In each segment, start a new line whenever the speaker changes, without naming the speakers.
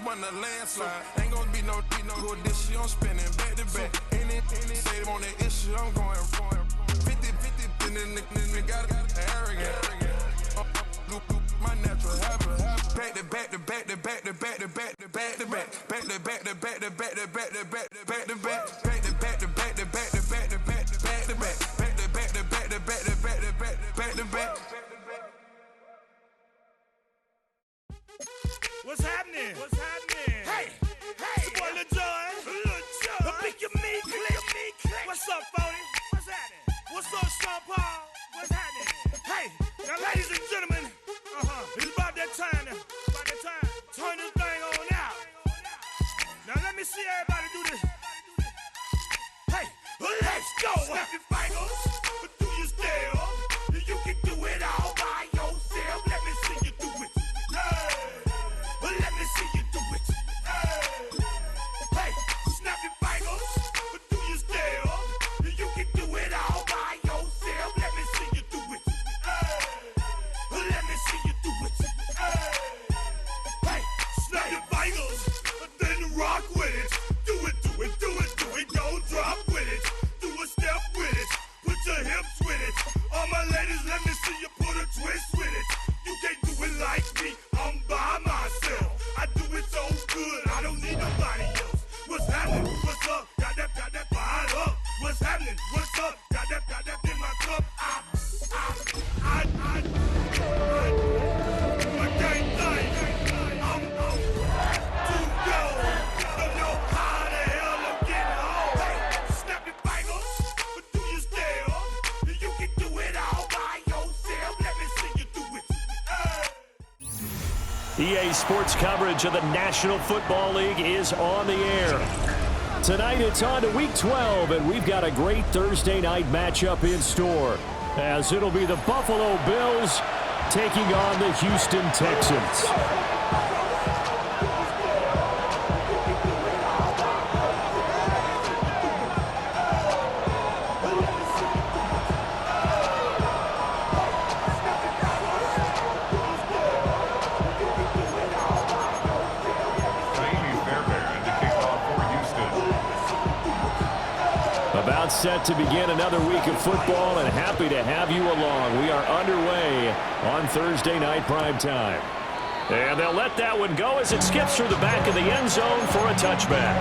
on the landslide. Ain't gonna be no good this shit. I'm spinning back to back. Any say on that issue, I'm going 50-50, and then nigga got arrogant. My natural habit. Back to back to back to back to back to back to back to back. Back to back to back to back to back to back to back to back. Back to back to back to back to back to back to back to back. Back to back to back to back to back to back to back.
What's happening? What's happening? Hey, it's your boy Lil Jon. The pick your meat click. What's up, Phony? What's happening? What's up, Sean Paul? What's happening? Hey, now ladies and gentlemen, it's about that time. Turn this thing on out. Now let me see everybody do this. Hey, let's go. Snap your fingers, but do you still? You can do it all by yourself. Let me see you do it. Let me see you do it. Hey, snap your fingers, but do you still? You can do it all by yourself. Let me see you do it. Let me see you do it. Hey, snap your fingers, then rock with it. Do it, do it, do it, do it. Don't drop with it. Do a step with it. Put your hips with it. All my ladies, let me see you put a twist with it. You can't do it like me. I'm by myself. I do it so good. I don't need nobody else. What's happening? What's up? Got that fired up. What's happening? What's up? Got that in my cup. I can't think. I'm too young. Don't know how the hell I'm getting home. Hey, snap your fingers, but do you still? You can do it all by yourself. Let me see you do it.
EA Sports coverage of the National Football League is on the air. Tonight it's on to Week 12, and we've got a great Thursday night matchup in store, as it'll be the Buffalo Bills taking on the Houston Texans. About set to begin another week of football, and happy to have you along. We are underway on Thursday night primetime. And they'll let that one go as it skips through the back of the end zone for a touchback.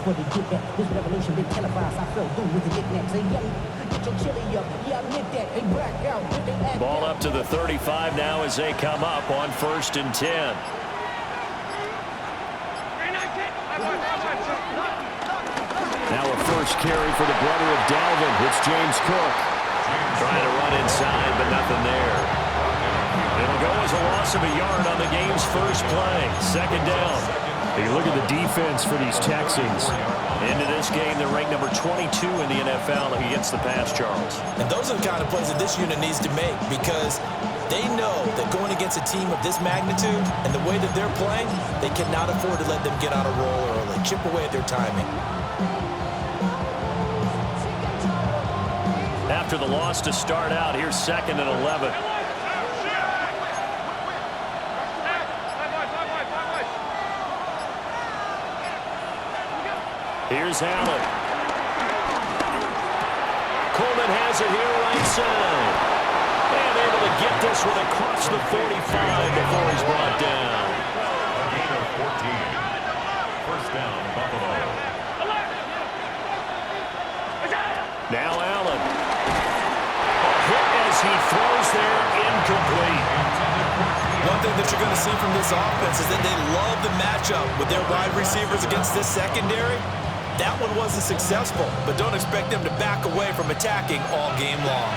For the get back, this revolution been televised. I fell through with the knickknacks. Say, get your chili up. Yeah, I admit that. They black out.
Ball up to the 35 now as they come up on 1st and 10. Now a first carry for the brother of Dalvin. It's James Cook. Trying to run inside, but nothing there. It'll go as a loss of a yard on the game's first play. 2nd down. Hey, look at the defense for these Texans. Into this game, they're ranked number 22 in the NFL against the pass, Charles.
And those are the kind of plays that this unit needs to make, because they know that going against a team of this magnitude and the way that they're playing, they cannot afford to let them get on a roll early, chip away at their timing.
After the loss to start out, here's 2nd and 11. Here's Allen. Coleman has it here right side. And able to get this one across the 45 before he's brought down.
14. 1st down, Buffalo.
Now Allen. A hit as he throws there, incomplete.
One thing that you're going to see from this offense is that they love the matchup with their wide receivers against this secondary. That one wasn't successful, but don't expect them to back away from attacking all game long.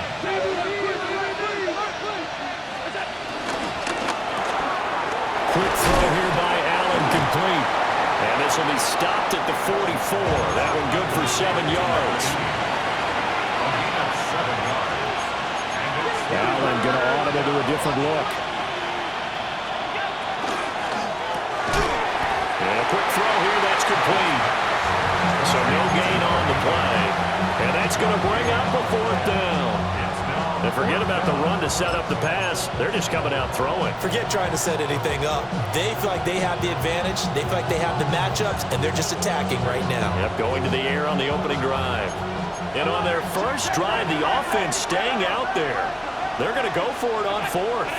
Quick throw here by Allen, complete. And this will be stopped at the 44. That one good for 7 yards. a different look. And a quick throw here, that's complete. So no gain on the play. And that's going to bring up a 4th down. And forget about the run to set up the pass. They're just coming out throwing.
Forget trying to set anything up. They feel like they have the advantage. They feel like they have the matchups, and they're just attacking right now.
Yep, going to the air on the opening drive. And on their first drive, the offense staying out there. They're going to go for it on 4th.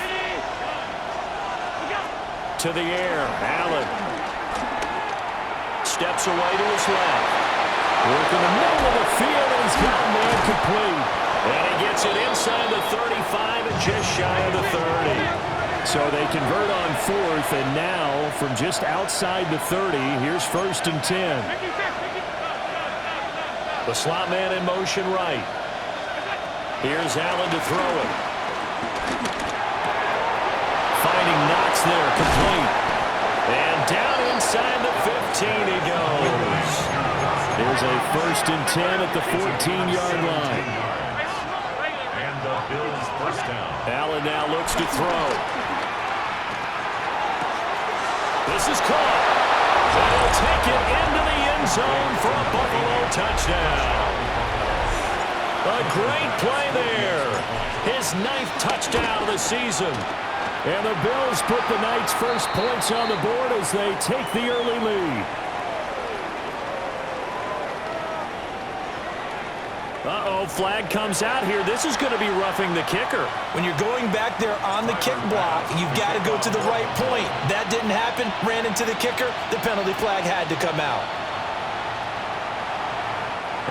To the air, Allen. Steps away to his left. Work in the middle of the field, and he's got a man complete. And he gets it inside the 35 and just shy of the 30. So they convert on 4th, and now from just outside the 30, here's 1st and 10. The slot man in motion right. Here's Allen to throw it. Finding Knox there, complete. And down inside the 15 he goes. There's a 1st and 10 at the 14-yard line.
And the Bills' first down.
Allen now looks to throw. This is caught. They'll take it into the end zone for a Buffalo touchdown. A great play there. His 9th touchdown of the season. And the Bills put the Knights' first points on the board as they take the early lead. Uh-oh, flag comes out here. This is going to be roughing the kicker.
When you're going back there on the kick block, you've got to go to the right point. That didn't happen. Ran into the kicker. The penalty flag had to come out.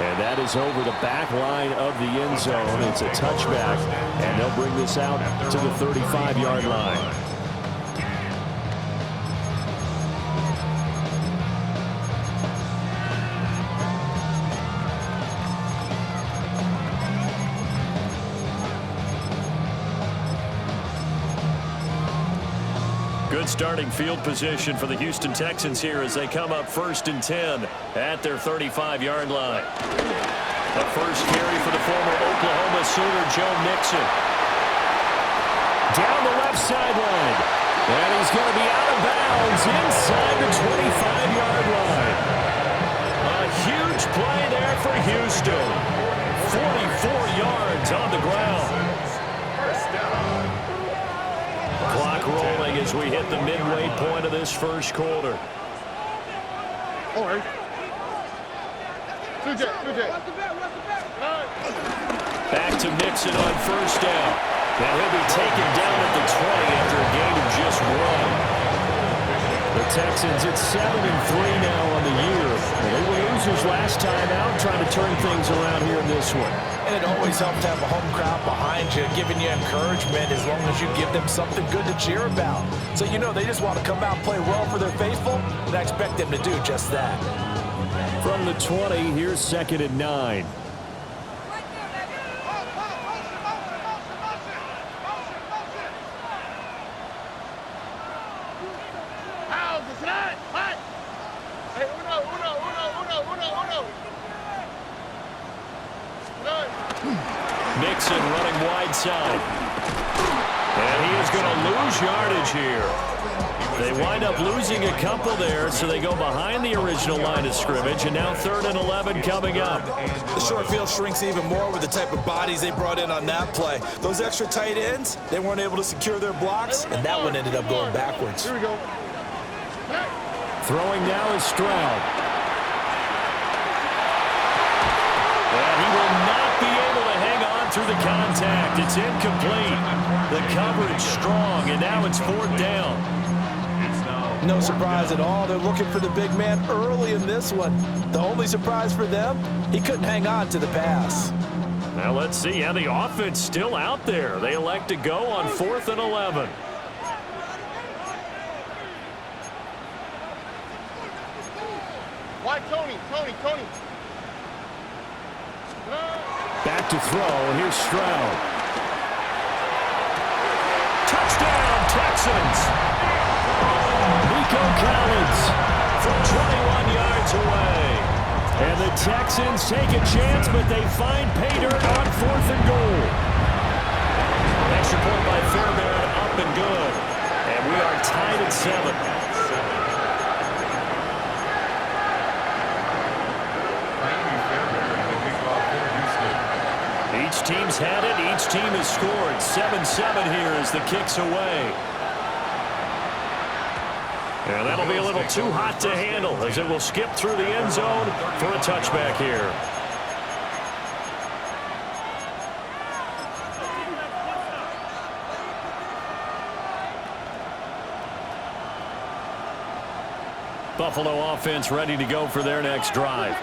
And that is over the back line of the end zone. It's a touchback, and they'll bring this out to the 35-yard line. Good starting field position for the Houston Texans here as they come up 1st and 10 at their 35-yard line. The first carry for the former Oklahoma Sooner, Joe Mixon. Down the left sideline. And he's going to be out of bounds inside the 25-yard line. A huge play there for Houston. 44 yards on the ground. Clock rolling as we hit the midway point of this first quarter. Back to Mixon on first down. Now he'll be taken down at the 20 after a gain of just 1. The Texans at 7-3 now on the year. They were losers last time out, trying to turn things around here in this one.
And it always helps to have a home crowd behind you, giving you encouragement as long as you give them something good to cheer about. So you know they just want to come out and play well for their faithful, and I expect them to do just that.
From the 20, here's 2nd and 9. Mixon running wide side. And he is going to lose yardage here. They wind up losing a couple there, so they go behind the original line of scrimmage, and now 3rd and 11 coming up.
The short field shrinks even more with the type of bodies they brought in on that play. Those extra tight ends, they weren't able to secure their blocks, and that one ended up going backwards.
Here we go.
Throwing now is Stroud. And he will not be able to hang on through the contact. It's incomplete. The coverage strong, and now it's 4th down.
No surprise at all. They're looking for the big man early in this one. The only surprise for them, he couldn't hang on to the pass.
Now let's see how the offense still out there. They elect to go on 4th and 11.
Why Tony?
Back to throw. Here's Stroud. Touchdown, Texans. Nico Collins from 21 yards away. And the Texans take a chance, but they find pay dirt on 4th and goal. Extra point by Fairbairn, up and good. And we are tied at 7. Each team's had it. Each team has scored. 7-7 here as the kick's away. And that'll be a little too hot to handle as it will skip through the end zone for a touchback here. Buffalo offense ready to go for their next drive.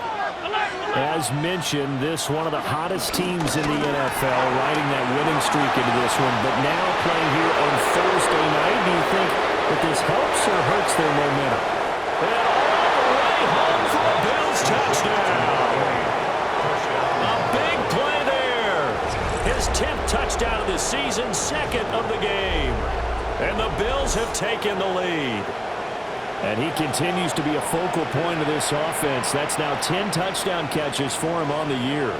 As mentioned, this one of the hottest teams in the NFL, riding that winning streak into this one. But now playing here on Thursday night, do you think that this helps or hurts their momentum? And all the way home for a Bills touchdown. A big play there. His 10th touchdown of the season, 2nd of the game. And the Bills have taken the lead. And he continues to be a focal point of this offense. That's now 10 touchdown catches for him on the year.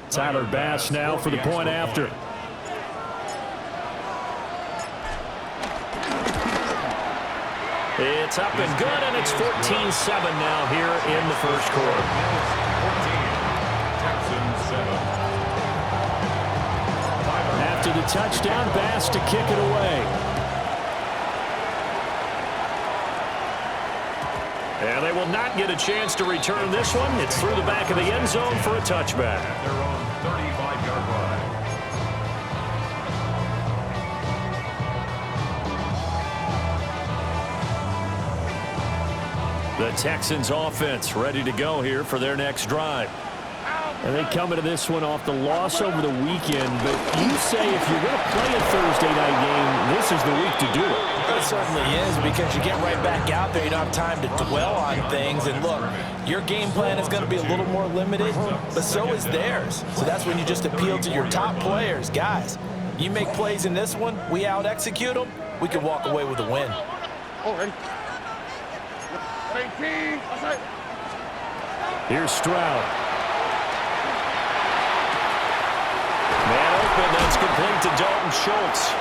Tyler Bass now for the point after. It's up and good, and it's 14-7 now here in the first quarter. After the touchdown, Bass to kick it away. And they will not get a chance to return this one. It's through the back of the end zone for a touchback.
Their own 35-yard line.
The Texans offense ready to go here for their next drive. And they come into this one off the loss over the weekend. But you say if you're going to play a Thursday night game, this is the week to do it.
It certainly is, because you get right back out there. You don't have time to dwell on things. And look, your game plan is going to be a little more limited, but so is theirs. So that's when you just appeal to your top players. Guys, you make plays in this one, we out-execute them, we can walk away with a win.
Here's Stroud. Man open, that's complete to Dalton Schultz.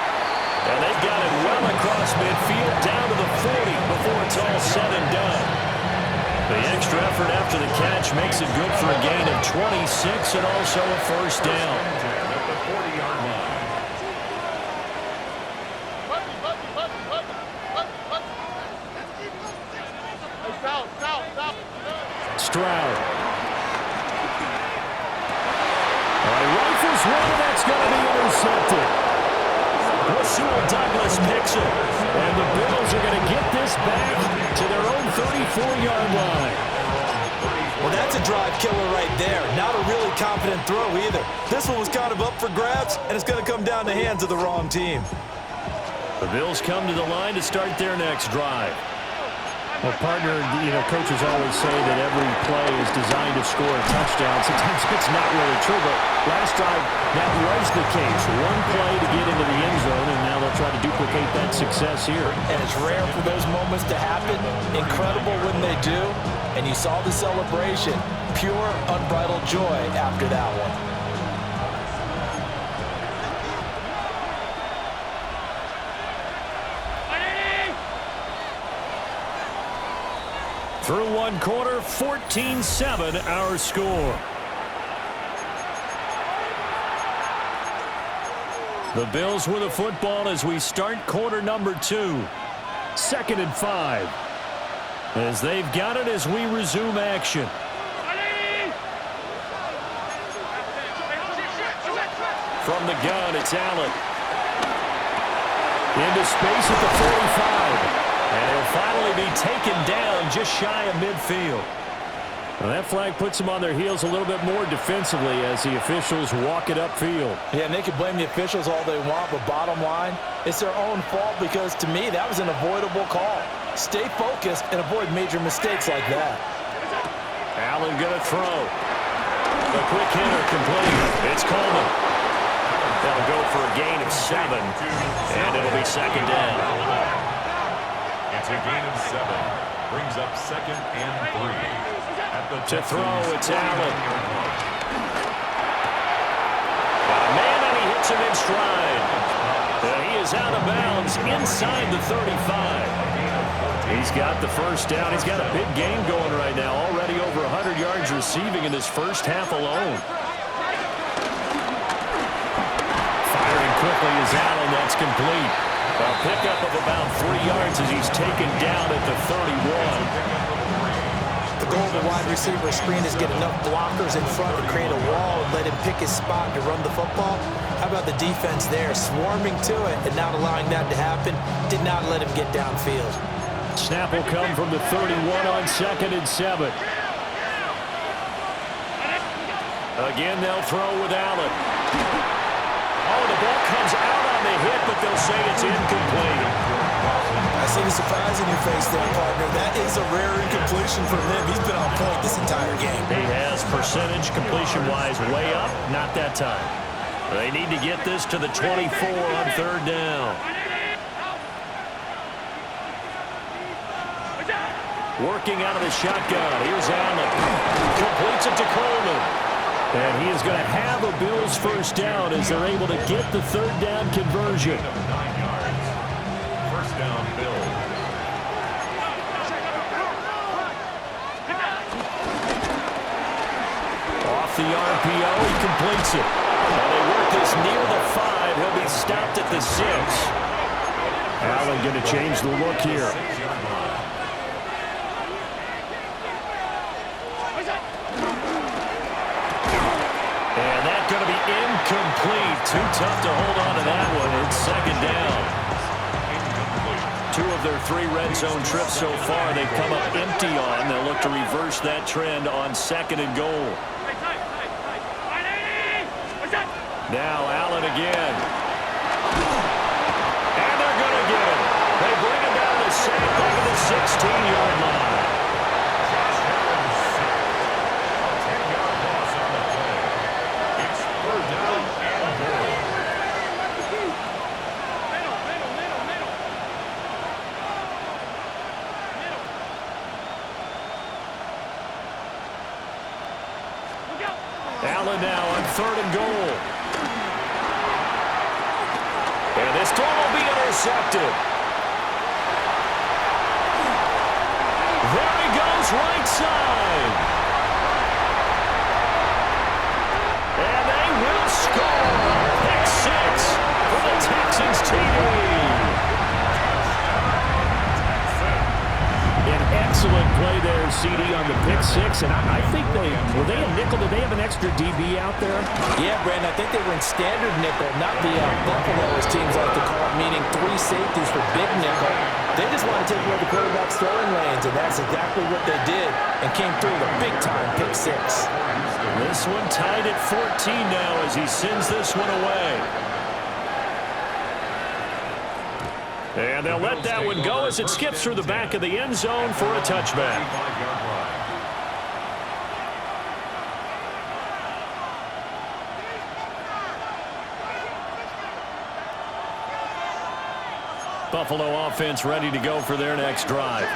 And they've got it well across midfield, down to the 40 before it's all said and done. The extra effort after the catch makes it good for a gain of 26 and also a first down.
At the 40-yard line.
Stroud. Rifles one, that's going to be intercepted. Rasul Douglas picks it. And the Bills are going to get this back to their own 34-yard line.
Well, that's a drive killer right there. Not a really confident throw either. This one was kind of up for grabs, and it's going to come down the hands of the wrong team.
The Bills come to the line to start their next drive.
Well, partner, coaches always say that every play is designed to score a touchdown. Sometimes it's not really true, but last drive, that was the case. One play to get into the end zone, and now they'll try to duplicate that success here.
And it's rare for those moments to happen. Incredible when they do. And you saw the celebration. Pure, unbridled joy after that one.
Through one quarter, 14-7 our score. The Bills with the football as we start quarter number 2. 2nd and 5. As they've got it as we resume action. From the gun, it's Allen. Into space at the 45. And he'll finally be taken down just shy of midfield. Well, that flag puts them on their heels a little bit more defensively as the officials walk it upfield.
Yeah, and they can blame the officials all they want, but bottom line, it's their own fault because, to me, that was an avoidable call. Stay focused and avoid major mistakes like that.
Allen going to throw. A quick hitter complete. It's Coleman. That'll go for a gain of 7, and it'll be 2nd down.
It's a gain of 7. Brings up 2nd and 3.
To throw, it's Allen. Man, and he hits him in stride. He is out of bounds inside the 35. He's got the first down. He's got a big game going right now. Already over 100 yards receiving in his first half alone. Firing quickly is Allen. That's complete. A pickup of about 3 yards as he's taken down at the 31.
The goal of a wide receiver screen is get enough blockers in front to create a wall and let him pick his spot to run the football. How about the defense there, swarming to it and not allowing that to happen? Did not let him get downfield.
Snap will come from the 31 on 2nd and 7. Again, they'll throw with Allen. Oh, the ball comes out on the hit, but they'll say it's incomplete.
I see the surprise in your face there, partner. That is a rare incompletion from him. He's been on point this entire game.
He has percentage completion-wise way up. Not that time. They need to get this to the 24 on 3rd down. Working out of the shotgun. Here's Allen. Completes it to Coleman. And he is going to have a Bills first down as they're able to get the 3rd down conversion.
9 yards. First down, Bills.
Off the RPO, he completes it. Now they work this near the 5. He'll be stopped at the 6. Allen going to change the look here. And that's going to be incomplete. Too tough to hold on to that one. It's 2nd down. 2 of their 3 red zone trips so far they've come up empty on. They'll look to reverse that trend on 2nd and goal. Now Allen again. And they're going to get him. They bring him down to sack over the 16-yard line. Allen now on 3rd and goal. And this throw will be intercepted. There he goes, right side. And they will score. Pick 6 for the Texans TD. An excellent play there, CD, on the pick 6. And I think were they a nickel? Did they have an extra DB out there?
Yeah, Brandon, I think they were in standard nickel, not the Buffalo, as teams like to call it, meaning 3 safeties for big nickel. They just want to take away the quarterback's throwing lanes, and that's exactly what they did and came through with a big-time pick 6.
This one tied at 14 now as he sends this one away. And they'll let that one go as it skips through the back of the end zone for a touchback. Buffalo offense ready to go for their next drive.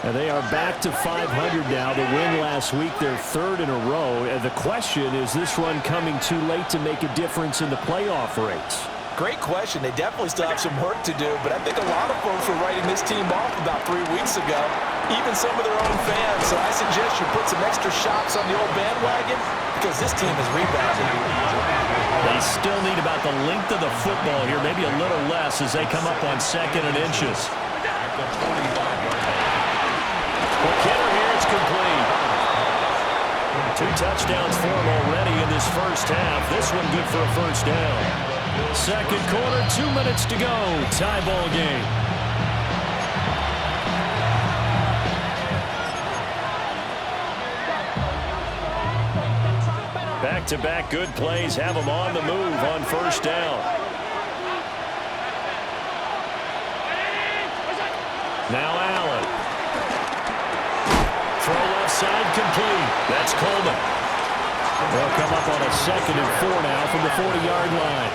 And they are back to 500 now. The win last week, their 3rd in a row. And the question, is this run coming too late to make a difference in the playoff race?
Great question. They definitely still have some work to do, but I think a lot of folks were writing this team off about 3 weeks ago, even some of their own fans. So I suggest you put some extra shots on the old bandwagon because this team is rebounding.
They still need about the length of the football here, maybe a little less as they come up on 2nd and inches. Well, Kenner here, it's complete. 2 touchdowns for him already in this first half. This one good for a first down. 2nd quarter, 2 minutes to go. Tie ball game. Back-to-back good plays have them on the move on first down. Now Allen. Throw left side complete. That's Coleman. They'll come up on a 2nd and 4 now from the 40-yard line.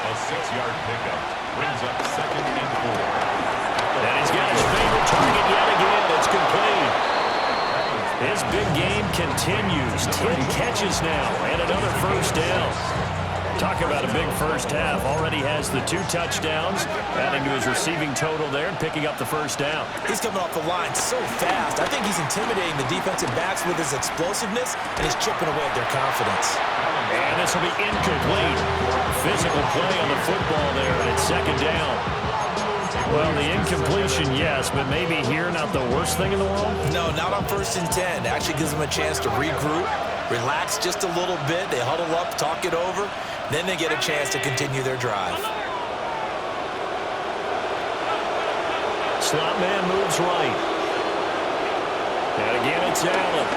A 6-yard pickup brings up 2nd and 4.
And he's got his favorite target yet continues. 10 catches now and another first down. Talk about a big first half. Already has the 2 touchdowns, adding to his receiving total there and picking up the first down.
He's coming off the line so fast. I think he's intimidating the defensive backs with his explosiveness, and he's chipping away at their confidence.
And this will be incomplete. Physical play on the football there, and it's second down. Well, the incompletion, yes, but maybe here not the worst thing in the world?
No, not on 1st and 10. Actually gives them a chance to regroup, relax just a little bit. They huddle up, talk it over. Then they get a chance to continue their drive.
Slot man moves right. And again, it's Allen.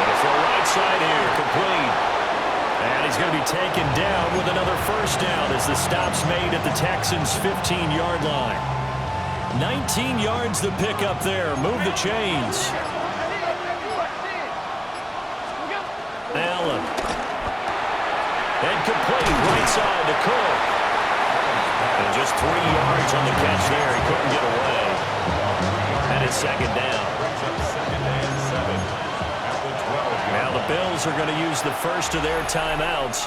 And for right side here, complete. And he's going to be taken down with another first down as the stop's made at the Texans' 15-yard line. 19 yards the pickup there. Move the chains. Allen. And complete right side to Cook. And just 3 yards on the catch there. He couldn't get away. And it's second down. Now the Bills are going to use the first of their timeouts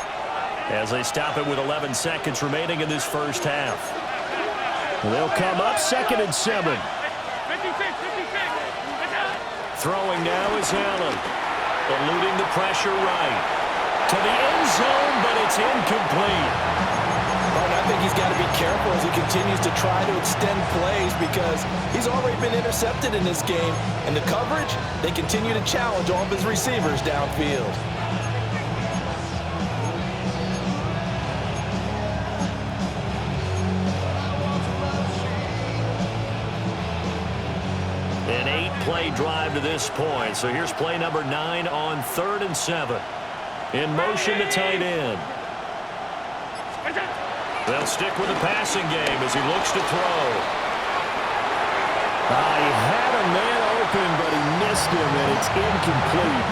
as they stop it with 11 seconds remaining in this first half. They'll come up 2nd and 7. Throwing now is Allen. Eluding the pressure right. To the end zone, but it's incomplete.
I think he's got to be careful as he continues to try to extend plays because he's already been intercepted in this game. And the coverage, they continue to challenge all of his receivers downfield.
An 8-play drive to this point. So here's play number 9 on 3rd and 7. In motion to tight end. They'll stick with the passing game as he looks to throw.
He had a man open, but he missed him, and it's incomplete.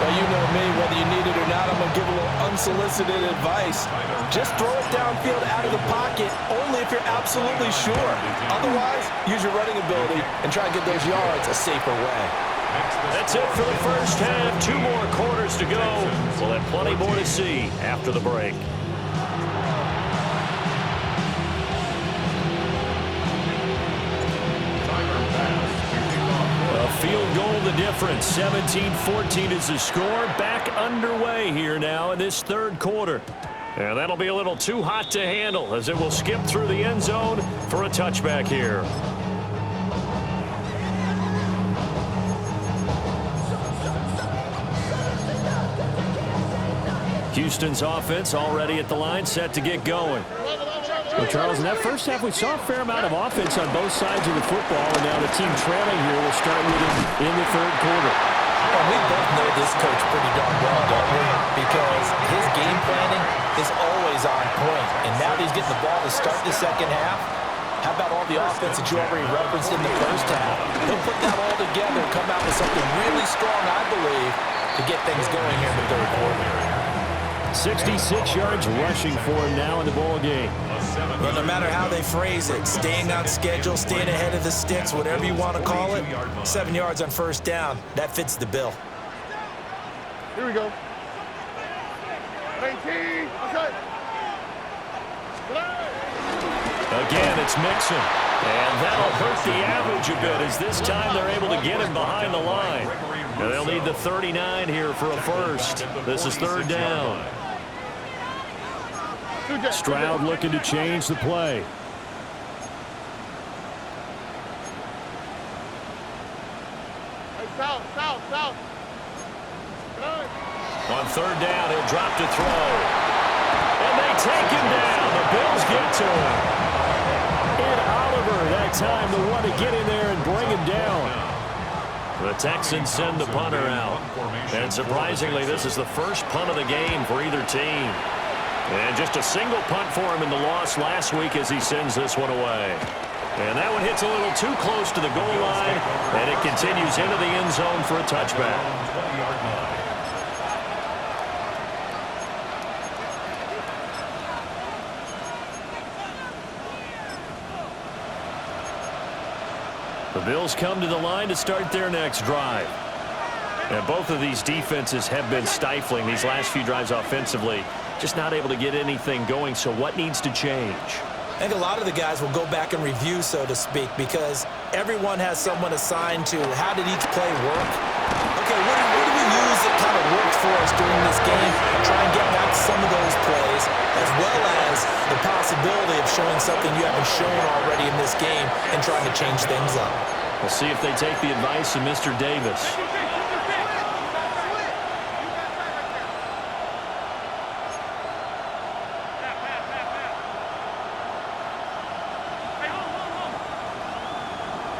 Well, you know me, whether you need it or not, I'm going to give a little unsolicited advice. Just throw it downfield out of the pocket, only if you're absolutely sure. Otherwise, use your running ability and try and get those yards a safer way.
That's it for the first half. 2 more quarters to go. We'll have plenty more to see after the break. A field goal the difference. 17-14 is the score. Back underway here now in this 3rd quarter. And that'll be a little too hot to handle as it will skip through the end zone for a touchback here. Houston's offense already at the line, set to get going.
Well, Charles, in that first half, we saw a fair amount of offense on both sides of the football, and now the team trailing here will start with him in the 3rd quarter.
Well, we both know this coach pretty darn well, don't we? Because his game planning is always on point, and now that he's getting the ball to start the 2nd half, how about all the offense that you already referenced in the first half? He'll put that all together and come out with something really strong, I believe, to get things going here in the 3rd quarter.
66 yards rushing for him now in the ball game.
Well, no matter how they phrase it, staying on schedule, staying ahead of the sticks, whatever you want to call it, 7 yards on first down, that fits the bill.
Here we go. 19. Okay.
Again, it's Mixon. And that'll hurt the average a bit as this time they're able to get him behind the line. And they'll need the 39 here for a first. This is 3rd down.
Stroud looking to change the play.
South.
On 3rd down, he'll drop to throw. And they take him down. The Bills get to him. And Oliver, that time, the one to get in there and bring him down. The Texans send the punter out. And surprisingly, this is the first punt of the game for either team. And just a single punt for him in the loss last week as he sends this one away. And that one hits a little too close to the goal line, and it continues into the end zone for a touchback. The Bills come to the line to start their next drive. And both of these defenses have been stifling these last few drives offensively. Just not able to get anything going, so what needs to change?
I think a lot of the guys will go back and review, so to speak, because everyone has someone assigned to how did each play work. Okay, what do we use that kind of worked for us during this game? Try and get back some of those plays, as well as the possibility of showing something you haven't shown already in this game and trying to change things up.
We'll see if they take the advice of Mr. Davis.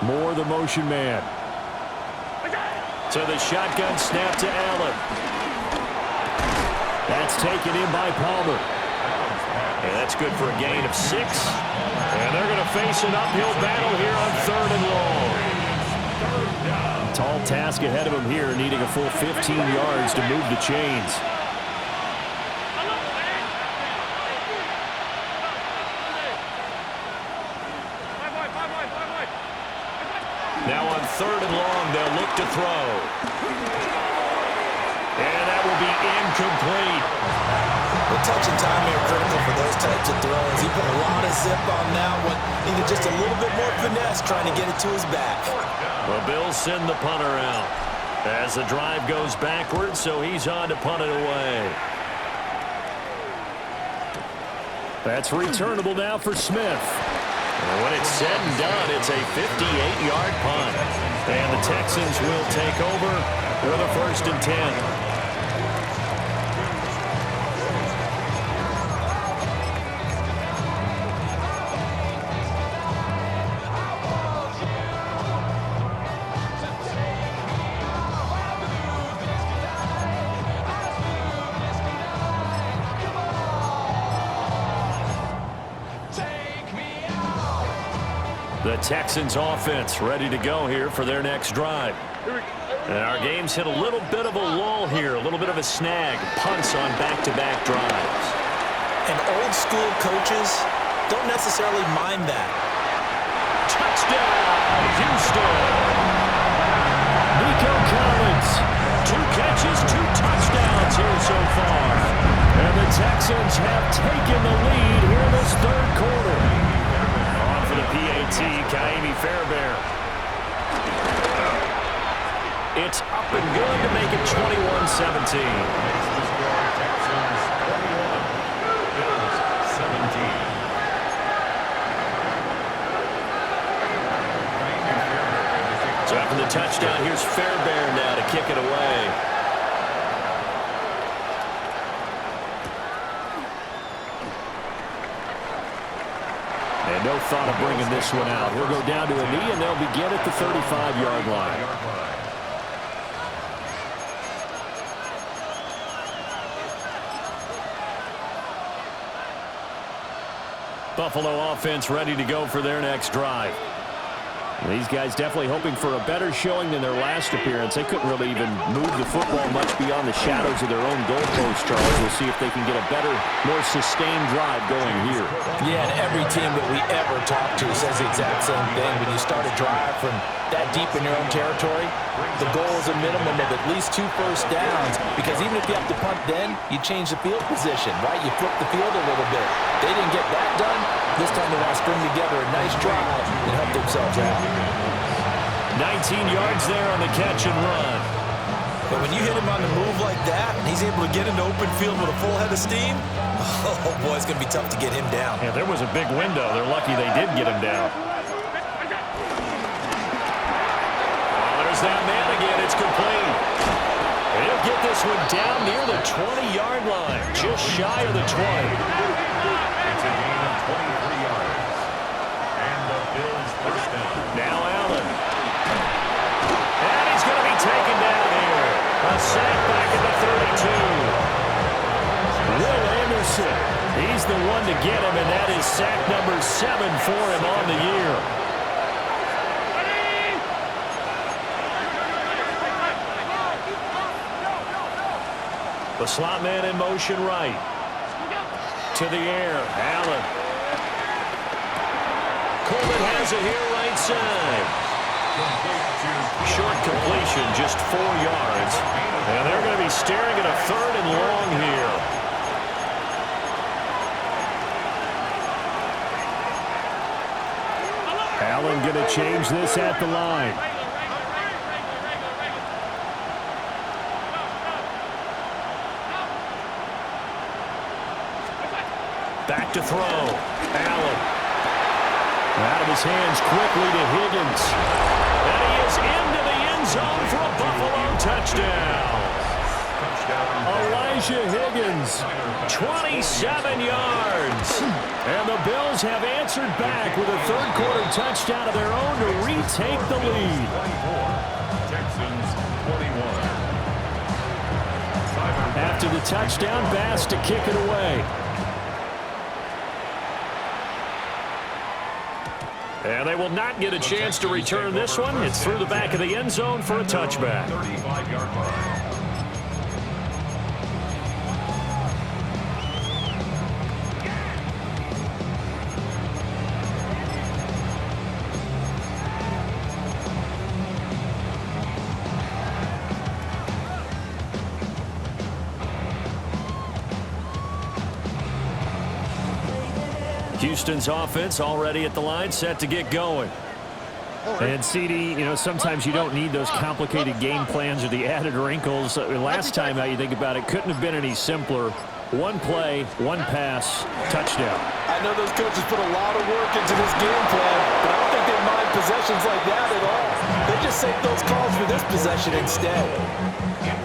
More the motion man.
So the shotgun snap to Allen.
That's taken in by Palmer.
And that's good for a gain of 6. And they're going to face an uphill battle here on 3rd and long.
Tall task ahead of him here, needing a full 15 yards to move the chains.
Now on 3rd and long, they'll look to throw. And that will be incomplete.
The touch and time here critical for those types of throws. He put a lot of zip on that one. Needed just a little bit more finesse trying to get it to his back.
The Bills send the punter out as the drive goes backwards, so he's on to punt it away.
That's returnable now for Smith.
And when it's said and done, it's a 58-yard punt. And the Texans will take over with a 1st and 10. The Texans offense ready to go here for their next drive. And our game's hit a little bit of a lull here, a little bit of a snag. Punts on back-to-back drives.
And old school coaches don't necessarily mind that.
Touchdown, Houston!
Nico Collins.
2 catches, 2 touchdowns here so far.
And the Texans have taken the lead here in this 3rd quarter.
For the PAT, Kaimi Fairbairn. It's up and good to make it 21-17. So after the touchdown, here's Fairbairn now to kick it away.
And no thought of bringing this one out. He'll go down to a knee, and they'll begin at the 35-yard line.
Buffalo offense ready to go for their next drive.
These guys definitely hoping for a better showing than their last appearance. They couldn't really even move the football much beyond the shadows of their own goalpost, Charles. We'll see if they can get a better, more sustained drive going here.
Yeah, and every team that we ever talk to says the exact same thing. When you start a drive from that deep in your own territory, the goal is a minimum of at least 2 first downs, because even if you have to punt then, you change the field position, right? You flip the field a little bit. They didn't get that done. This time they want to string together a nice drive and help themselves out.
19 yards there on the catch and run.
But when you hit him on the move like that, and he's able to get into open field with a full head of steam, oh boy, it's going to be tough to get him down.
Yeah, there was a big window. They're lucky they did get him down. Oh, there's that man again. It's complete. And he'll get this one down near the 20-yard line, just shy of the 20.
It's a gain of 23 yards. And the Bills first down.
Now Allen. And he's going to be taken down here. A sack back at the 32.
Will Anderson.
He's the one to get him, and that is sack number 7 for him on the year. The slot man in motion right. To the air, Allen. Coleman has it here right side. Short completion, just 4 yards. And they're going to be staring at a 3rd and long here.
Allen going to change this at the line.
Back to throw. Allen. Out of his hands quickly to Higgins. And he is into the end zone for a Buffalo touchdown.
Elijah Higgins,
27 yards.
and the Bills have answered back with a third-quarter touchdown of their own to retake the lead.
24, Texans 21.
After the touchdown, Bass to kick it away.
And they will not get a chance to return this one. It's through the back of the end zone for a touchback.
35-yard line.
Houston's offense already at the line, set to get going.
And CD, you know, sometimes you don't need those complicated game plans or the added wrinkles. Last time out, you think about it, couldn't have been any simpler. One play, one pass, touchdown.
I know those coaches put a lot of work into this game plan, but I don't think they mind possessions like that at all. They just save those calls for this possession instead.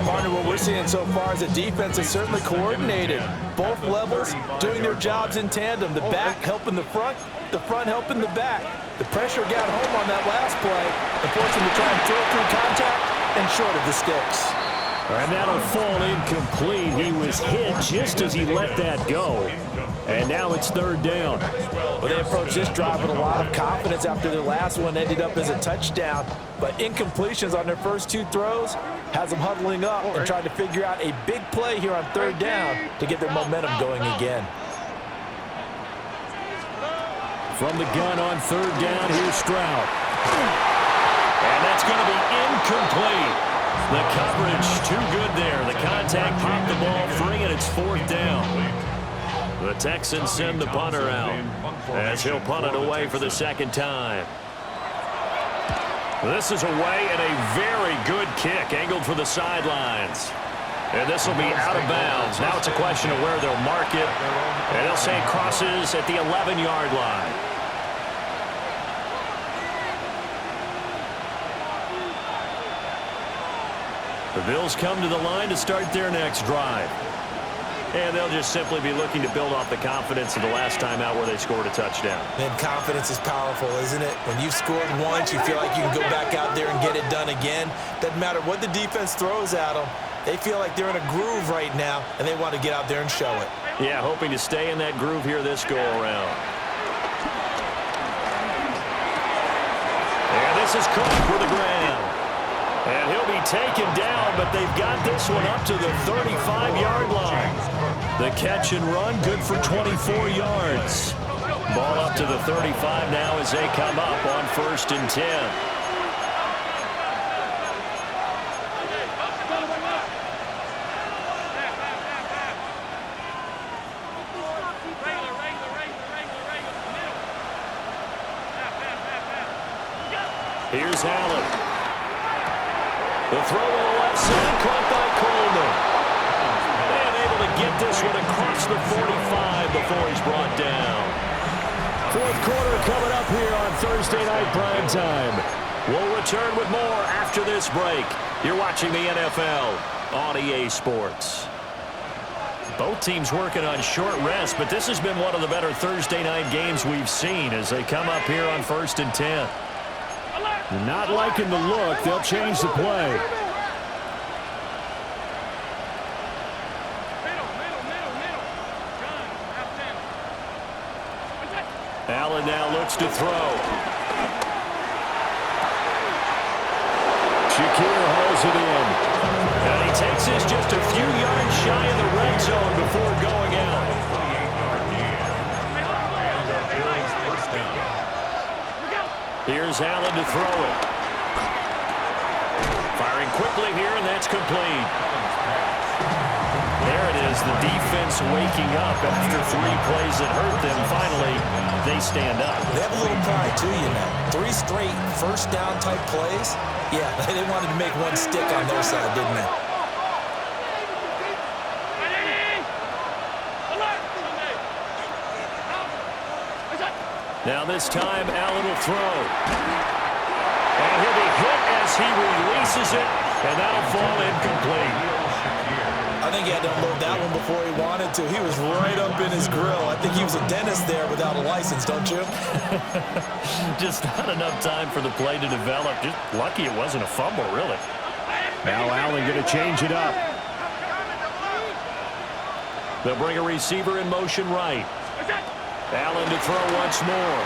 Partner, what we're seeing so far is the defense is certainly coordinated. Both levels doing their jobs in tandem. The back helping the front helping the back. The pressure got home on that last play and forced him to try and throw through contact and short of the sticks.
And that'll fall incomplete. He was hit just as he let that go. And now it's third down.
Well, they approached this drive with a lot of confidence after their last one ended up as a touchdown. But incompletions on their first 2 throws has them huddling up and trying to figure out a big play here on third down to get their momentum going again.
From the gun on third down, here's Stroud.
And that's going to be incomplete. The coverage too good there. The contact popped the ball free, and it's 4th down. The Texans send the punter out as he'll punt it away for the second time. This is away and a very good kick angled for the sidelines. And this will be out of bounds. Now it's a question of where they'll mark it. And they'll say it crosses at the 11-yard line. The Bills come to the line to start their next drive. And they'll just simply be looking to build off the confidence of the last time out where they scored a touchdown.
And confidence is powerful, isn't it? When you've scored once, you feel like you can go back out there and get it done again. Doesn't matter what the defense throws at them. They feel like they're in a groove right now, and they want to get out there and show it.
Yeah, hoping to stay in that groove here this go-around. And this is Cook for the ground. And he'll be taken down, but they've got this one up to the 35-yard line. The catch and run, good for 24 yards. Ball up to the 35 now as they come up on 1st and 10. Here's Allen. The throw on the left side, caught by Coleman. And able to get this one across the 45 before he's brought down.
4th quarter coming up here on Thursday Night Primetime.
We'll return with more after this break. You're watching the NFL on EA Sports. Both teams working on short rest, but this has been one of the better Thursday night games we've seen as they come up here on 1st and 10.
Not liking the look. They'll change the play.
Allen now looks to throw.
Shakir hauls it in.
And he takes this just a few yards shy of the red zone before going out. Here's Allen to throw it. quickly here, and that's complete. There it is, the defense waking up after 3 plays that hurt them. Finally, they stand up.
They have a little pride, too, you know. 3 straight first down type plays. Yeah, they wanted to make one stick on their side, didn't they?
Now this time, Allen will throw. And he'll be hit as he releases it, and that'll fall incomplete.
I think he had to unload that one before he wanted to. He was right up in his grill. I think he was a dentist there without a license, don't you?
Just not enough time for the play to develop. Just lucky it wasn't a fumble, really.
Now Allen going to change it up.
They'll bring a receiver in motion right. Allen to throw once more.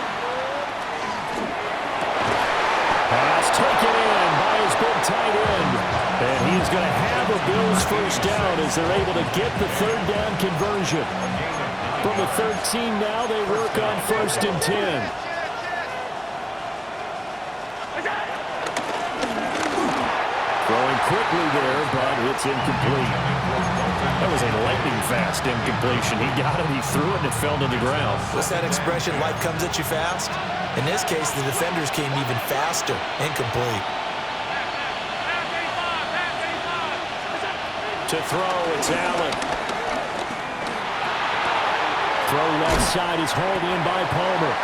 Pass taken in by his big tight end. And he's going to have a Bills first down as they're able to get the 3rd down conversion. From the 13 now, they work on 1st and 10. Throwing quickly there, but it's incomplete. That was a lightning-fast incompletion. He got it, he threw it, and it fell to the ground.
What's that expression, life comes at you fast? In this case, the defenders came even faster. Incomplete.
To throw, it's Allen.
Throw left side is hauled in by Palmer.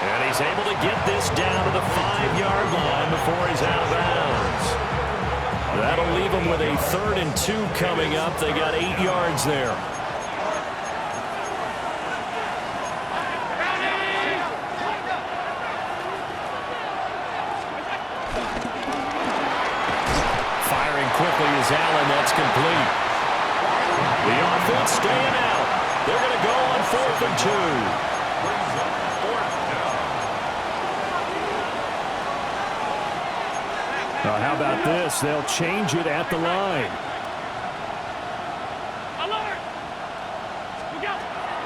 And he's able to get this down to the 5-yard line before he's out of bounds. That'll leave them with a 3rd and 2 coming up. They got 8 yards there. Firing quickly is Allen. That's complete. The offense staying out. They're going to go on 4th and 2.
Now, how about this? They'll change it at the line.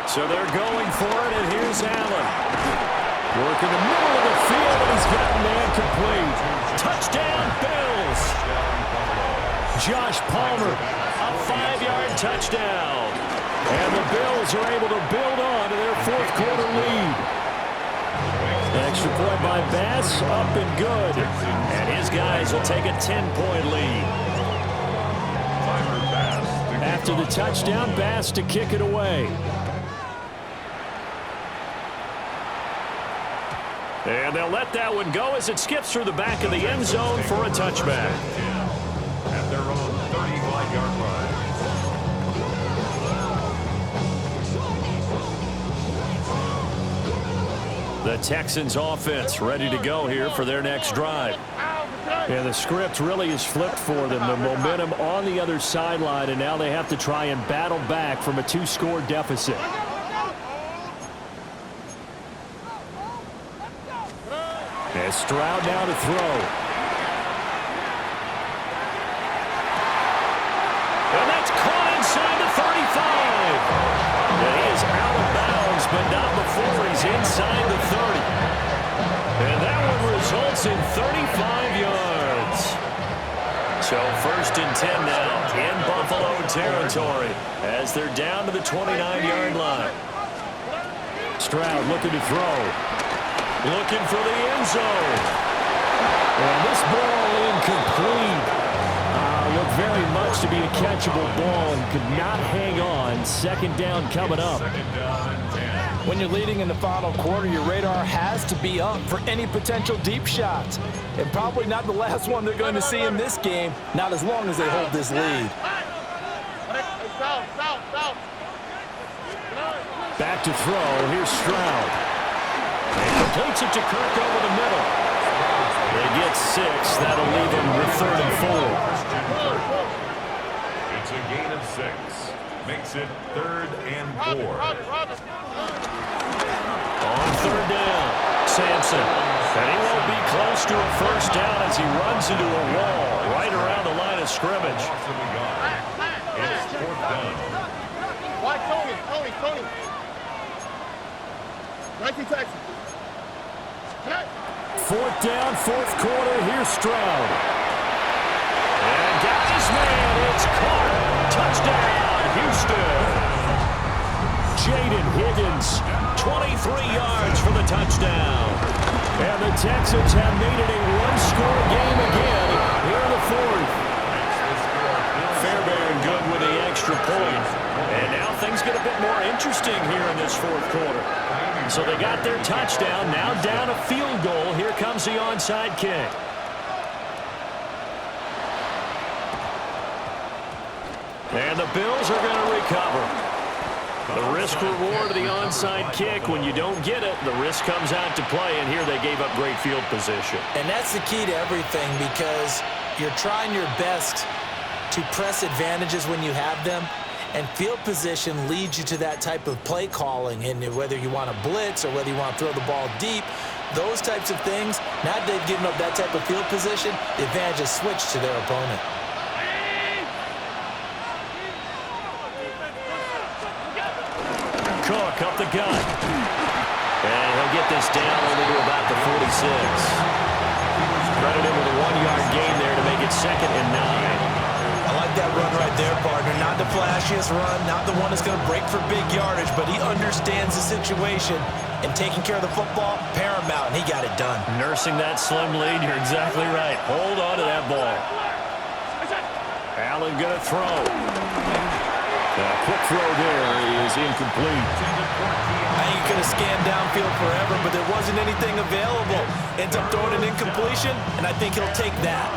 So they're going for it, and here's Allen. Working the middle of the field, and he's got man complete. Touchdown, Bills. Josh Palmer, a 5-yard touchdown. And the Bills are able to build on to their 4th quarter lead. Extra point by Bass, up and good. And his guys will take a 10-point lead. After the touchdown, Bass to kick it away. And they'll let that one go as it skips through the back of the end zone for a touchback.
At their own 35-yard line.
The Texans offense ready to go here for their next drive.
And the script really is flipped for them. The momentum on the other sideline, and now they have to try and battle back from a 2-score deficit. And Stroud now to throw.
And that's caught inside the 35. And he is out of bounds, but not before he's inside the 30. And that one results in 35 yards. So 1st and 10 now in Buffalo territory as they're down to the 29-yard line.
Stroud looking to throw.
Looking for the end zone.
And this ball incomplete. Looked very much to be a catchable ball and could not hang on. 2nd down coming up.
When you're leading in the final quarter, your radar has to be up for any potential deep shots. And probably not the last one they're going to see in this game, not as long as they hold this lead.
Back to throw. Here's Stroud.
And completes it to Kirk over the middle. They get 6. That'll leave them with 3rd and 4.
It's a gain of 6. Makes it 3rd and 4.
On 3rd down, Sampson. And he won't be close to a first down as he runs into a wall right around the line of scrimmage.
It's 4th down.
Why Tony? 19 Texas.
4th down, 4th quarter. Here's Stroud.
And his man. It's caught. Touchdown, Houston. Jaden Higgins, 23 yards for the touchdown. And the Texans have made it a one-score game again here in the fourth. Fairbairn good with the extra point. And now things get a bit more interesting here in this fourth quarter. So they got their touchdown, now down a field goal. Here comes the onside kick. And the Bills are going to recover. The risk-reward of the onside kick, when you don't get it, the risk comes out to play, and here they gave up great field position.
And that's the key to everything, because you're trying your best to press advantages when you have them, and field position leads you to that type of play calling. And whether you want to blitz or whether you want to throw the ball deep, those types of things, now that they've given up that type of field position, the advantage is switched to their opponent.
Cook up the gut. And he'll get this down only to about the 46. Credit him with a 1-yard gain there to make it 2nd and 9.
I like that run right there, partner. Not the flashiest run, not the one that's going to break for big yardage, but he understands the situation, and taking care of the football, paramount, and he got it done.
Nursing that slim lead, you're exactly right. Hold on to that ball. Allen going to throw. A quick throw there is incomplete.
I think he could have scanned downfield forever, but there wasn't anything available. Ends up throwing an incompletion, and I think he'll take that.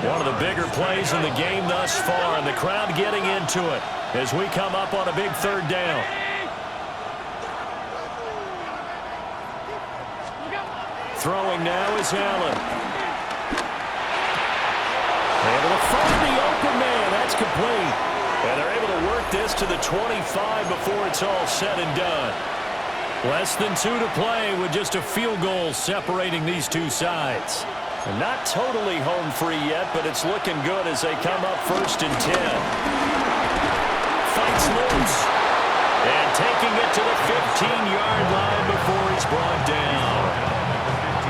One of the bigger plays in the game thus far, and the crowd getting into it as we come up on a big 3rd down. Throwing now is Allen. Able to find the open man. That's complete. And they're able to work this to the 25 before it's all said and done. Less than 2 to play with just a field goal separating these two sides. And not totally home free yet, but it's looking good as they come up 1st and 10. Fights loose. And taking it to the 15-yard line before he's brought down.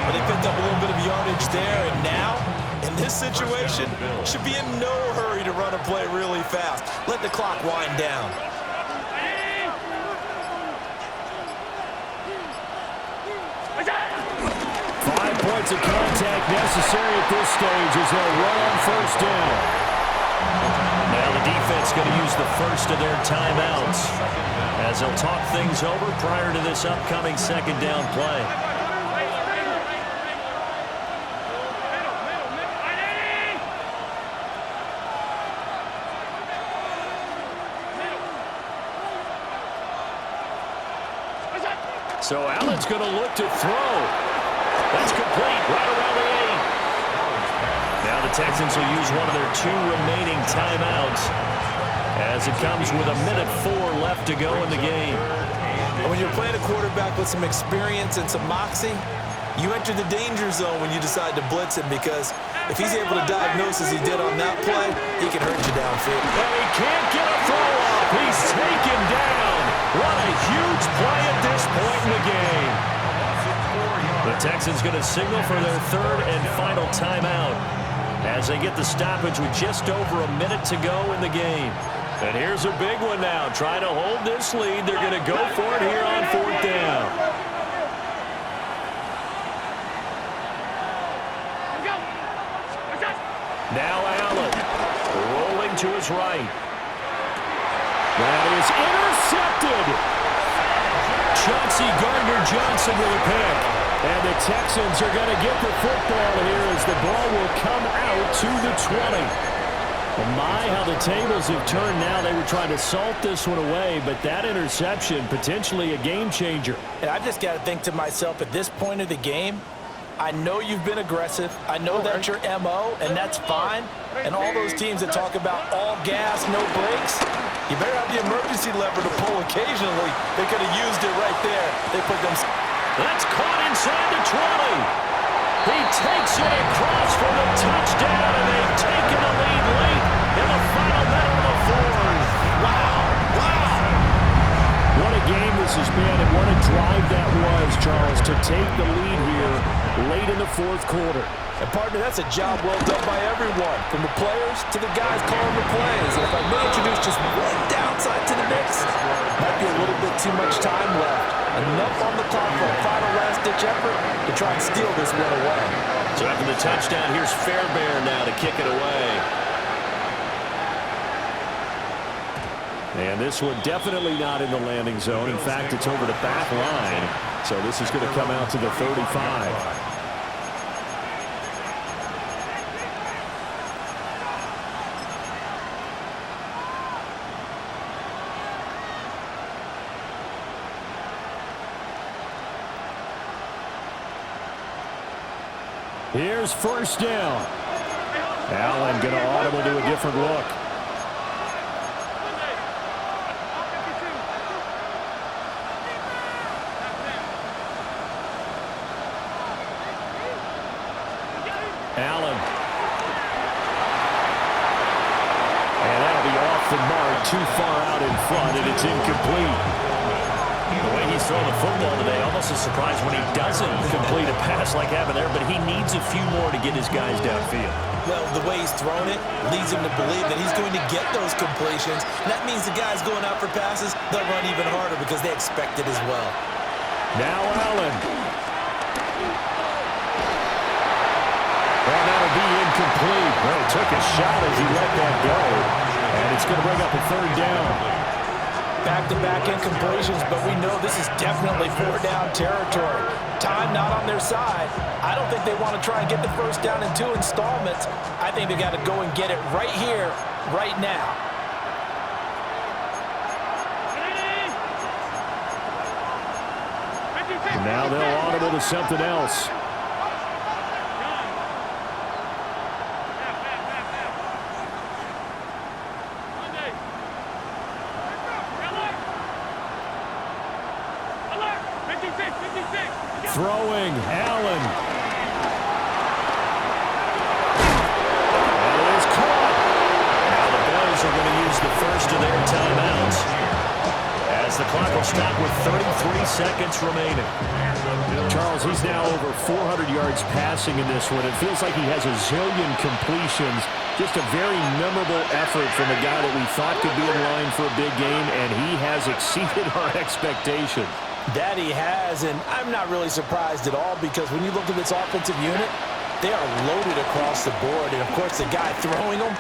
Well, they picked up a little bit of yardage there, and now, in this situation, should be in no hurry to run a play really fast. Let the clock wind down.
5 points of contact necessary at this stage as they'll run on 1st down. Now the defense going to use the first of their timeouts as they'll talk things over prior to this upcoming 2nd down play. So Allen's going to look to throw. That's complete right around the 8. Now the Texans will use one of their 2 remaining timeouts as it comes with 1:04 left to go in the game.
When you're playing a quarterback with some experience and some moxie, you enter the danger zone when you decide to blitz him, because if he's able to diagnose as he did on that play, he can hurt you downfield.
And he can't get a throw off. He's taken down. What a huge play at this point in the game. The Texans going to signal for their 3rd and final timeout as they get the stoppage with just over a minute to go in the game. And here's a big one now. Trying to hold this lead. They're going to go for it here on 4th down. Now Allen rolling to his right. That is intercepted. Chauncey Gardner-Johnson with a pick. And the Texans are going to get the football here as the ball will come out to the 20. Well, my, how the tables have turned now. They were trying to salt this one away, but that interception, potentially a game changer.
And I've just got to think to myself, at this point of the game, I know you've been aggressive. I know that's your MO, and that's fine. And all those teams that talk about all gas, no brakes, you better have the emergency lever to pull occasionally. They could have used it right there. They put them...
That's caught inside the 20. He takes it across for the touchdown, and they've taken the lead late in the final minute of the 4th. Wow, wow. What a game this has been, and what a drive that was, Charles, to take the lead here late in the 4th quarter.
And, partner, that's a job well done by everyone, from the players to the guys calling the plays. And if I may introduce just one downside to the mix, might be a little bit too much time left. Enough on the clock for a final last-ditch effort to try and steal this one away.
So after the touchdown, here's Fairbairn now to kick it away. And this one definitely not in the landing zone. In fact, it's over the back line. So this is going to come out to the 35. Here's first down. Allen going to audible to a different look. Allen. And that'll be off the mark, too far out in front, and it's incomplete. The way he's throwing the football today, almost a surprise when he doesn't complete a pass like happened there, but he needs a few more to get his guys downfield.
Well, the way he's thrown it leads him to believe that he's going to get those completions. And that means the guys going out for passes, they'll run even harder because they expect it as well.
Now Allen. Well, that'll be incomplete. Well, he took a shot as he let that go. And it's going to bring up a third down.
Back-to-back incompletions, but we know this is definitely four-down territory. Time not on their side. I don't think they want to try and get the first down in 2 installments. I think they got to go and get it right here, right now.
Now they'll audible to something else. Throwing, Allen. And it is caught. Now the Bills are going to use the first of their timeouts as the clock will stop with 33 seconds remaining. Charles, he's now over 400 yards passing in this one. It feels like he has a zillion completions. Just a very memorable effort from a guy that we thought could be in line for a big game, and he has exceeded our expectations.
That he has, and I'm not really surprised at all because when you look at this offensive unit, they are loaded across the board. And, of course, the guy throwing them,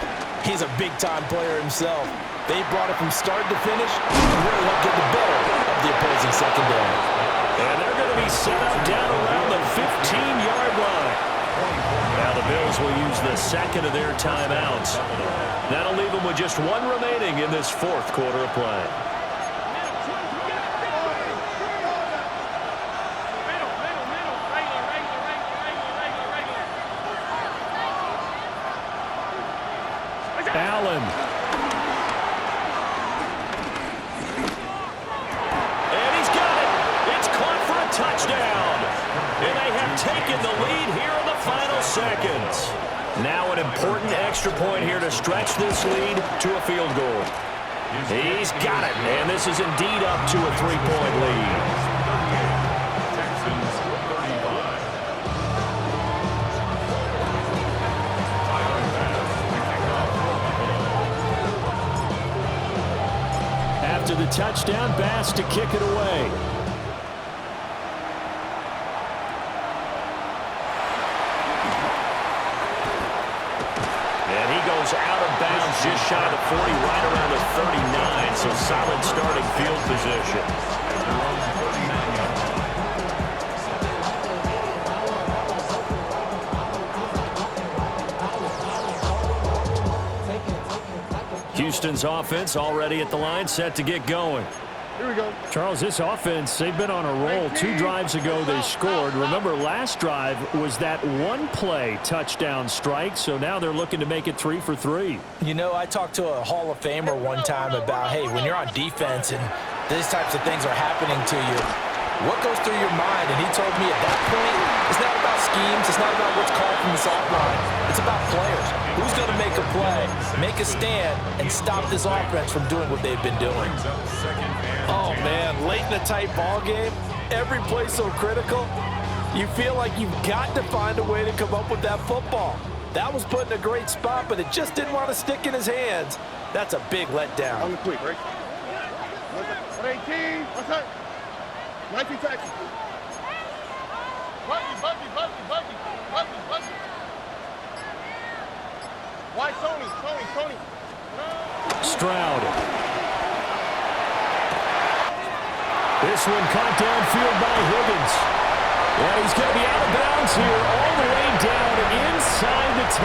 he's a big-time player himself. They brought it from start to finish and really helped get the better of the opposing secondary.
And they're going to be set up down around the 15-yard line. Now the Bills will use the second of their timeouts. That'll leave them with just one remaining in this fourth quarter of play. Allen. And he's got it. It's caught for a touchdown. And they have taken the lead here in the final seconds. Now an important extra point here to stretch this lead to a field goal. He's got it. And this is indeed up to a 3-point lead. After the touchdown, Bass to kick it away. And he goes out of bounds just shy of the 40, right around the 39, so solid starting field position. Houston's offense already at the line, set to get going.
Here we go.
Charles, this offense, they've been on a roll. 2 drives ago, they scored. Remember, last drive was that one-play touchdown strike, so now they're looking to make it 3 for 3.
You know, I talked to a Hall of Famer one time about, hey, when you're on defense and these types of things are happening to you, what goes through your mind? And he told me at that point, it's not about schemes. It's not about what's called from the sideline. It's about players. Who's going to make a play, make a stand, and stop this offense from doing what they've been doing? Oh, man, late in a tight ball game, every play so critical. You feel like you've got to find a way to come up with that football. That was put in a great spot, but it just didn't want to stick in his hands. That's a big letdown.
On the quick, right? 118. What's that? 19 tackles. Buggy. Why Tony?
Stroud. This one caught downfield by Higgins. And he's going to be out of bounds here all the way down inside the 10.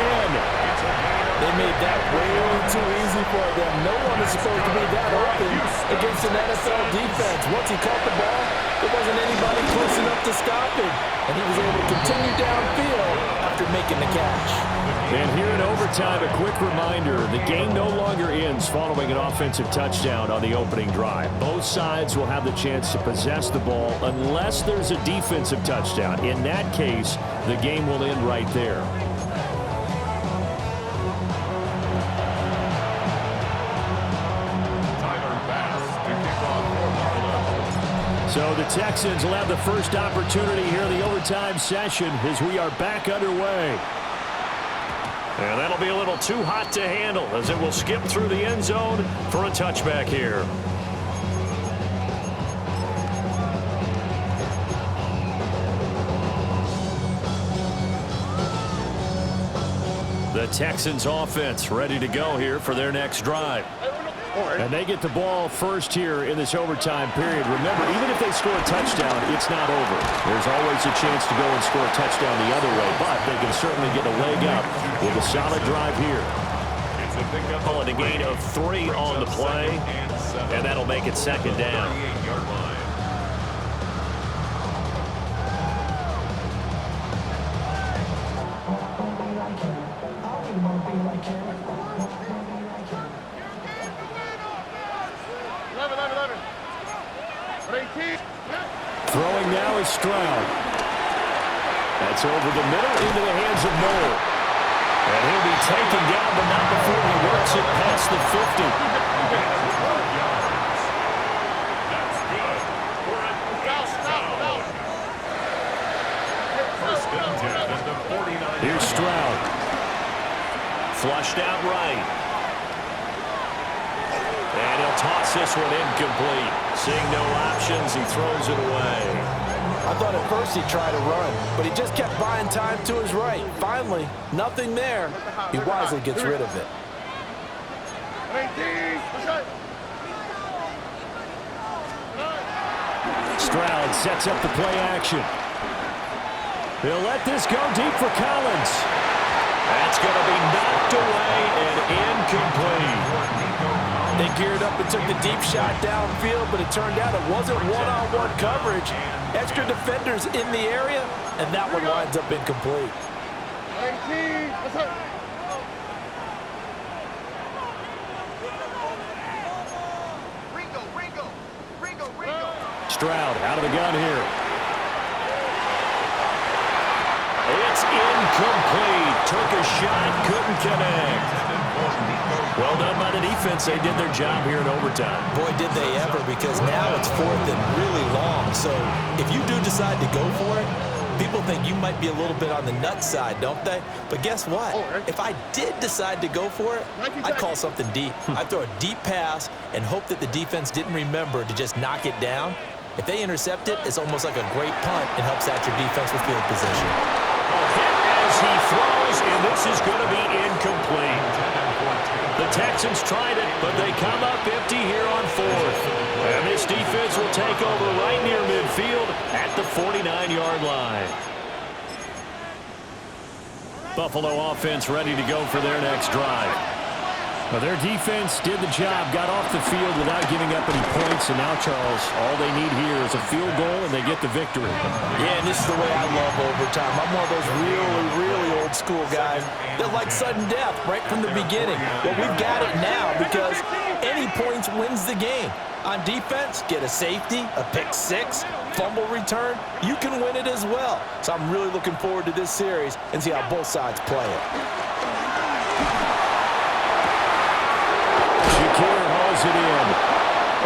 They made that way too easy for them. No one is supposed to be that open against an NFL defense. Once he caught the ball, there wasn't anybody close enough to stop him. And he was able to continue downfield after making the catch.
And here in overtime, a quick reminder, the game no longer ends following an offensive touchdown on the opening drive. Both sides will have the chance to possess the ball unless there's a defensive touchdown. In that case, the game will end right there. So the Texans will have the first opportunity here in the overtime session as we are back underway. And that'll be a little too hot to handle as it will skip through the end zone for a touchback here. The Texans offense ready to go here for their next drive. And they get the ball first here in this overtime period. Remember, even if they score a touchdown, it's not over. There's always a chance to go and score a touchdown the other way, but they can certainly get a leg up with a solid drive here. Pulling a gain of 3 on the play, and that'll make it second down. Throwing now is Stroud. That's over the middle into the hands of Noel. And he'll be taken down, but not before he works it past the 50. Here's Stroud. Flushed out right. And he'll toss this one incomplete. Seeing no options, he throws it away.
I thought at first he'd try to run, but he just kept buying time to his right. Finally, nothing there. He wisely gets rid of it.
Stroud sets up the play action. He'll let this go deep for Collins. That's going to be knocked away and incomplete.
They geared up and took the deep shot downfield, but it turned out it wasn't one-on-one coverage. Extra defenders in the area, and that one winds up incomplete.
Stroud out of the gun here. It's incomplete. Took a shot, couldn't connect. Well done by the defense. They did their job here in overtime.
Boy, did they ever, because now it's 4th and really long. So if you do decide to go for it, people think you might be a little bit on the nut side, don't they? But guess what? If I did decide to go for it, I'd call something deep. I'd throw a deep pass and hope that the defense didn't remember to just knock it down. If they intercept it, it's almost like a great punt and helps out your defense with field position.
As he throws, and this is going to be incomplete. The Texans tried it, but they come up empty here on 4th. And this defense will take over right near midfield at the 49-yard line. Buffalo offense ready to go for their next drive. Well, their defense did the job, got off the field without giving up any points, and now, Charles, all they need here is a field goal, and they get the victory.
Yeah, and this is the way I love overtime. I'm one of those really old school guys that like sudden death right from the beginning. Well, we've got it now because any points wins the game. On defense, get a safety, a pick 6, fumble return, you can win it as well. So I'm really looking forward to this series and see how both sides play it.
Hauls it in.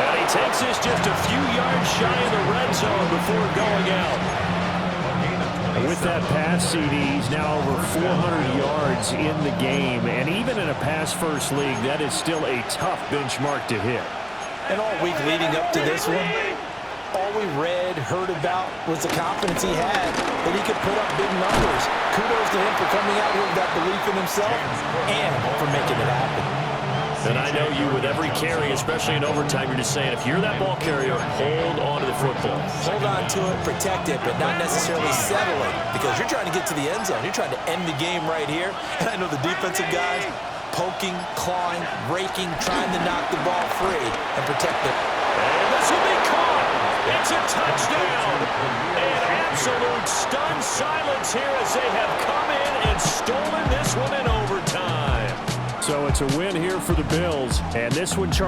And he takes this just a few yards shy of the red zone before going out. With that pass, CD, he's now over 400 yards in the game. And even in a pass-first league, that is still a tough benchmark to hit.
And all week leading up to this one, all we read, heard about was the confidence he had that he could put up big numbers. Kudos to him for coming out here with that belief in himself and for making it happen.
And I know you with every carry, especially in overtime, you're just saying, if you're that ball carrier, hold on to the football.
Hold on to it, protect it, but not necessarily settle it, because you're trying to get to the end zone. You're trying to end the game right here. And I know the defensive guys poking, clawing, raking, trying to knock the ball free and protect it.
And this will be caught. It's a touchdown. An absolute stunned silence here as they have come in and stolen this one in overtime.
So it's a win here for the Bills, and this one